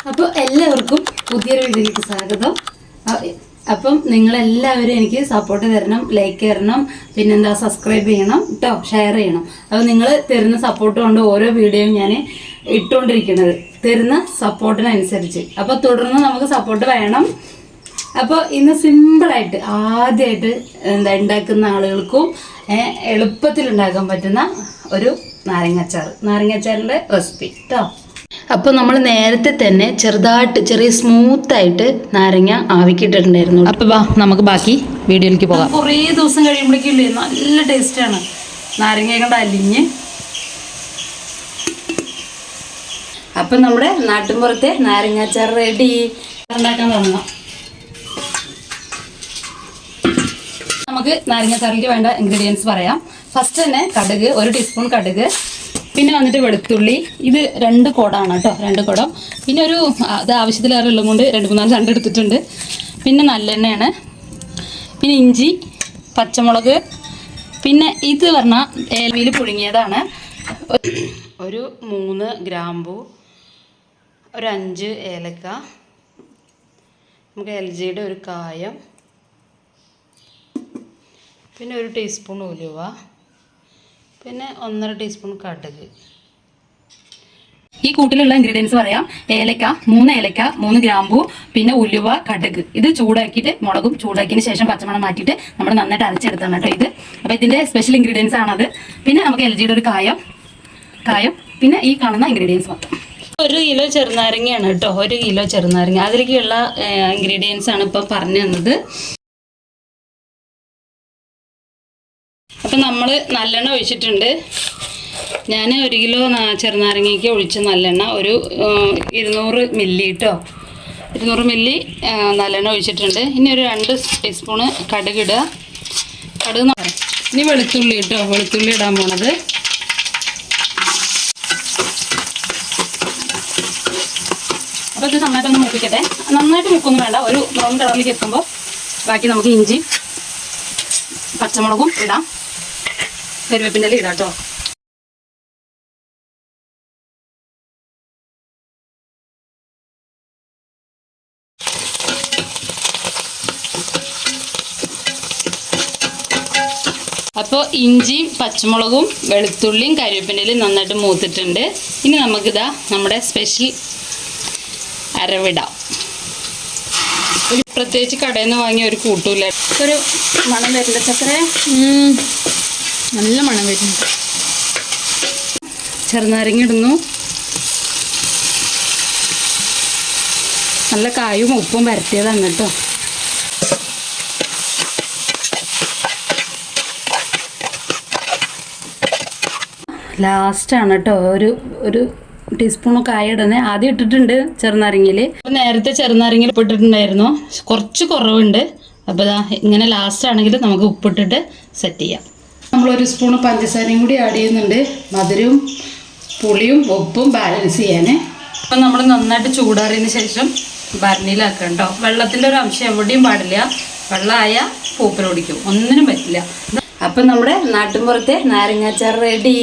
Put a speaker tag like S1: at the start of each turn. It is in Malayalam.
S1: അപ്പോൾ എല്ലാവർക്കും പുതിയൊരു വീഡിയോയിലേക്ക് സ്വാഗതം. അപ്പം നിങ്ങളെല്ലാവരും എനിക്ക് സപ്പോർട്ട് തരണം, ലൈക്ക് തരണം, പിന്നെന്താ സബ്സ്ക്രൈബ് ചെയ്യണം കേട്ടോ, ഷെയർ ചെയ്യണം. അപ്പോൾ നിങ്ങൾ തരുന്ന സപ്പോർട്ട് കൊണ്ട് ഓരോ വീഡിയോയും ഞാൻ ഇട്ടുകൊണ്ടിരിക്കുന്നത് തരുന്ന സപ്പോർട്ടിനനുസരിച്ച്. അപ്പോൾ തുടർന്ന് നമുക്ക് സപ്പോർട്ട് വേണം. അപ്പോൾ ഇന്ന് സിമ്പിളായിട്ട് ആദ്യമായിട്ട് ഉണ്ടാക്കുന്ന ആളുകൾക്കും എളുപ്പത്തിൽ ഉണ്ടാക്കാൻ പറ്റുന്ന ഒരു നാരങ്ങാച്ചാറിൻ്റെ റെസിപ്പി കേട്ടോ. അപ്പോൾ നമ്മൾ നേരത്തെ തന്നെ ചെറുതായിട്ട് ചെറിയ സ്മൂത്തായിട്ട് നാരങ്ങ ആവിക്കിട്ടിട്ടുണ്ടായിരുന്നു. അപ്പോൾ നമുക്ക് ബാക്കി വീഡിയോയിലേക്ക് പോകാം. കുറേ ദിവസം കഴിയുമ്പോഴേക്കില്ലേ നല്ല ടേസ്റ്റാണ്. നാരങ്ങ കൊണ്ട് അലിഞ്ഞ്. അപ്പം നമ്മുടെ നാട്ടിൻപുറത്തെ നാരങ്ങാച്ചാർ റെഡി. ഉണ്ടാക്കാൻ തുടങ്ങാം. നമുക്ക് നാരങ്ങാച്ചാറിലേക്ക് വേണ്ട ഇൻഗ്രീഡിയൻസ് പറയാം. ഫസ്റ്റ് തന്നെ കടുക്, 1 ടീസ്പൂൺ കടുക്, പിന്നെ വന്നിട്ട് വെളുത്തുള്ളി. ഇത് 2 കോടാണ് കേട്ടോ, 2 കുടം. പിന്നെ അത് ആവശ്യത്തിലേറെ ഉള്ളത് കൊണ്ട് 2-3 ചണ്ട എടുത്തിട്ടുണ്ട്. പിന്നെ നല്ലെണ്ണയാണ്. പിന്നെ ഇഞ്ചി, പച്ചമുളക്, പിന്നെ ഇത് പറഞ്ഞാൽ ഏലവിയിൽ പുഴുങ്ങിയതാണ്. ഒരു 3 ഗ്രാമ്പൂ, ഒരു 5 ഏലക്ക, നമുക്ക് LGയുടെ ഒരു കായം, പിന്നെ 1 ടീസ്പൂൺ ഉലുവ, പിന്നെ 1.5 ടീസ്പൂൺ കടുക്. ഈ കൂട്ടിലുള്ള ഇൻഗ്രീഡിയൻസ് പറയാം. ഏലക്ക, 3 ഏലക്ക, 3 ഗ്രാമ്പൂ, പിന്നെ ഉലുവ, കടുക്. ഇത് ചൂടാക്കിയിട്ട് മുളകും ചൂടാക്കിയതിന് ശേഷം പച്ചമണം മാറ്റിയിട്ട് നമ്മൾ നന്നായിട്ട് അരച്ചെടുത്താണ് കേട്ടോ ഇത്. അപ്പോൾ ഇതിൻ്റെ സ്പെഷ്യൽ ഇൻഗ്രീഡിയൻസ് ആണത്. പിന്നെ നമുക്ക് LGയുടെ ഒരു കായം, പിന്നെ ഈ കാണുന്ന ഇൻഗ്രീഡിയൻസ് മൊത്തം. 1 കിലോ ചെറുനാരങ്ങയാണ് കേട്ടോ, 1 കിലോ ചെറുനാരങ്ങ. അതിലേക്കുള്ള ഇൻഗ്രീഡിയൻസ് ആണ് ഇപ്പം പറഞ്ഞു തന്നത്. അപ്പം നമ്മൾ നല്ലെണ്ണ ഒഴിച്ചിട്ടുണ്ട്. ഞാൻ 1 കിലോ ചെറുനാരങ്ങയ്ക്ക് ഒഴിച്ച നല്ലെണ്ണ ഒരു 200 മില്ലി കേട്ടോ, 200 മില്ലി നല്ലെണ്ണ ഒഴിച്ചിട്ടുണ്ട്. ഇനി ഒരു 2 ടീസ്പൂണ് കടുക് ഇടുക. ഇനി വെളുത്തുള്ളി കേട്ടോ, വെളുത്തുള്ളി ഇടാൻ പോണത്. അപ്പോൾ ഇത് നന്നായിട്ടൊന്ന് മൂപ്പിക്കട്ടെ. നന്നായിട്ട് മൂക്കൊന്നും വേണ്ട, ഒരു ബ്രൗൺ കളറിലേക്ക് എത്തുമ്പോൾ ബാക്കി നമുക്ക് ഇഞ്ചി, പച്ചമുളകും ഇടാം, കരുവേപ്പിൻ്റെ ഇല ഇടാം കേട്ടോ. അപ്പോൾ ഇഞ്ചിയും പച്ചമുളകും വെളുത്തുള്ളിയും കരുവേപ്പിൻ്റെ ഇലയും നന്നായിട്ട് മൂത്തിട്ടുണ്ട്. ഇനി നമുക്കിതാ നമ്മുടെ സ്പെഷ്യൽ അരവിടാം. ഒരു പ്രത്യേകിച്ച് കടയിൽ നിന്ന് വാങ്ങിയ ഒരു കൂട്ടുമില്ല. ഒരു മണം വരുന്ന ചക്കര, നല്ല മണം വരുന്നുണ്ട്. ചെറുനാരങ്ങ ഇടുന്നു. നല്ല കായും ഉപ്പും വരട്ടിയതാണ് കേട്ടോ. ലാസ്റ്റാണ് കേട്ടോ ഒരു ടീസ്പൂൺ കായ ഇടുന്നത്. ആദ്യം ഇട്ടിട്ടുണ്ട് ചെറുനാരങ്ങയിൽ. നേരത്തെ ചെറുനാരങ്ങയിൽ ഉപ്പിട്ടിട്ടുണ്ടായിരുന്നു, കുറച്ച് കുറവുണ്ട്. അപ്പോൾ ഇങ്ങനെ ലാസ്റ്റ് ആണെങ്കിൽ നമുക്ക് ഉപ്പിട്ടിട്ട് സെറ്റ് ചെയ്യാം. നമ്മൾ 1 സ്പൂൺ പഞ്ചസാരയും കൂടി ആഡ് ചെയ്യുന്നുണ്ട്, മധുരവും പുളിയും ഉപ്പും ബാലൻസ് ചെയ്യാൻ. അപ്പം നമ്മൾ നന്നായിട്ട് ചൂടാറിയതിന് ശേഷം ഭരണിയിലാക്കാം കേട്ടോ. വെള്ളത്തിൻ്റെ ഒരു അംശം എവിടെയും പാടില്ല. വെള്ളമായ പൂപ്പൽ ഓടിക്കും, ഒന്നിനും പറ്റില്ല. അപ്പം നമ്മുടെ നാട്ടിൻപുറത്തെ നാരങ്ങാച്ചാർ റെഡി.